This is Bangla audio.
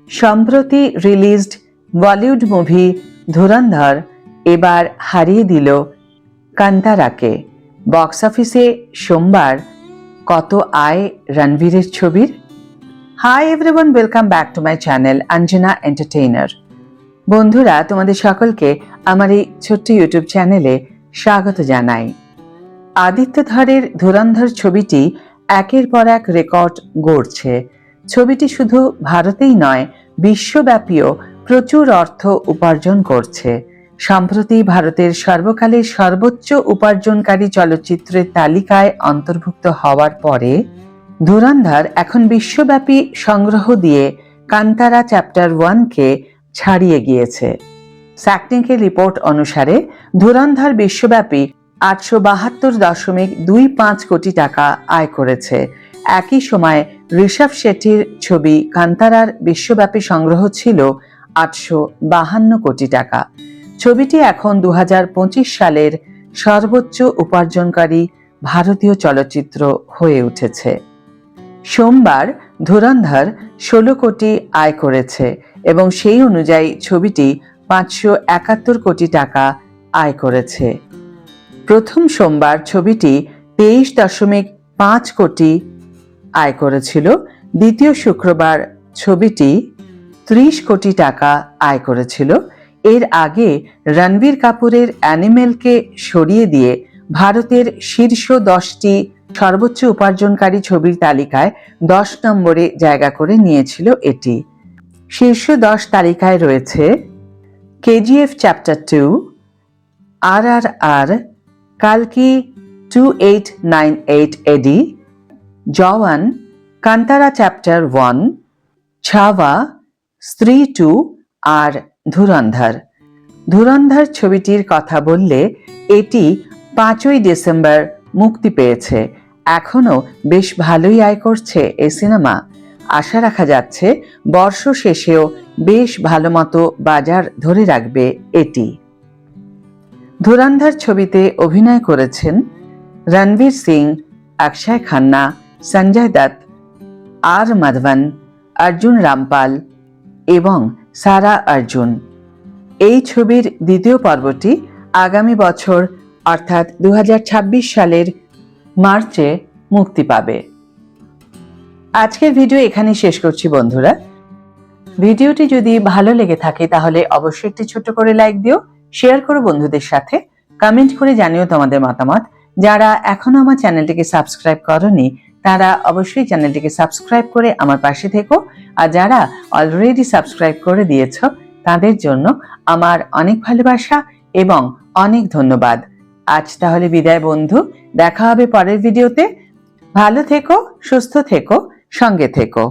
সম্প্রতি রিলিজড বলিউড মুভি ধুরন্ধর এবার হারিয়ে দিল কান্তারাকে। বক্স অফিসে সোমবার কত আয় রণবীরের ছবির? Hi everyone, welcome back to my channel Anjana entertainer. বন্ধুরা, তোমাদের সকলকে আমার এই ছোট্ট ইউটিউব চ্যানেলে স্বাগত জানাই। আদিত্য ধরের ধুরন্ধর ছবিটি একের পর এক রেকর্ড গড়ছে। ছবিটি শুধু ভারতেই নয়, বিশ্বব্যাপীও প্রচুর অর্থ উপার্জন করছে। সম্প্রতি ভারতের সর্বকালের সর্বোচ্চ উপার্জনকারী চলচ্চিত্রের তালিকায় অন্তর্ভুক্ত হওয়ার পরে ধুরন্ধর এখন বিশ্বব্যাপী সংগ্রহ দিয়ে কান্তারা চ্যাপ্টার 1-কে ছাড়িয়ে গিয়েছে। স্যাকনিকের রিপোর্ট অনুসারে ধুরন্ধর বিশ্বব্যাপী 872.25 কোটি টাকা আয় করেছে। একই সময়ে ঋষভ শেট্টির ছবি কান্তারার বিশ্বব্যাপী সংগ্রহ ছিল 852 কোটি টাকা। ছবিটি এখন 2025 সালের সর্বোচ্চ উপার্জনকারী ভারতীয় চলচ্চিত্র হয়ে উঠেছে। সোমবার ধুরন্ধর 16 কোটি আয় করেছে এবং সেই অনুযায়ী ছবিটি 571 কোটি টাকা আয় করেছে। প্রথম সোমবার ছবিটি 23.5 কোটি আয় করেছিল। দ্বিতীয় শুক্রবার ছবিটি 30 কোটি টাকা আয় করেছিল। এর আগে রণবীর কাপুরের অ্যানিমেলকে সরিয়ে দিয়ে ভারতের শীর্ষ 10টি সর্বোচ্চ উপার্জনকারী ছবির তালিকায় 10 নম্বরে জায়গা করে নিয়েছিল এটি। শীর্ষ 10 তালিকায় রয়েছে কেজিএফ চ্যাপ্টার 2, RRR, কালকি 2898 এডি, জওয়ান, কান্তারা চ্যাপ্টার 1, ছাওয়া, স্ত্রী 2 আর ধুরন্ধর। ধুরন্ধর ছবিটির কথা বললে এটি 5ই ডিসেম্বর মুক্তি পেয়েছে। এখনো বেশ ভালোই আয় করছে এই সিনেমা। আশা রাখা যাচ্ছে বর্ষ শেষেও বেশ ভালো মতো বাজার ধরে রাখবে এটি। ধুরন্ধর ছবিতে অভিনয় করেছেন রণবীর সিং, অক্ষয় খান্না, সঞ্জয় দত্ত, আর মাধবন, অর্জুন রামপাল এবং সারা অর্জুন। এই ছবির দ্বিতীয় পর্বটি আগামী বছর অর্থাৎ 2026 সালের মার্চে মুক্তি পাবে। আজকের ভিডিও এখানে শেষ করছি বন্ধুরা। ভিডিওটি যদি ভালো লেগে থাকে তাহলে অবশ্যই একটি ছোট করে লাইক দিও, শেয়ার করো বন্ধুদের সাথে, কমেন্ট করে জানিও তোমাদের মতামত। যারা এখনো আমার চ্যানেলটিকে সাবস্ক্রাইব করোনি তারা অবশ্যই চ্যানেলটিকে সাবস্ক্রাইব করে আমার পাশে থেকো, আর যারা অলরেডি সাবস্ক্রাইব করে দিয়েছ তাদের জন্য আমার অনেক ভালোবাসা এবং অনেক ধন্যবাদ। আজ তাহলে বিদায় বন্ধু, দেখা হবে পরের ভিডিওতে। ভালো থেকো, সুস্থ থেকো, সঙ্গে থেকো।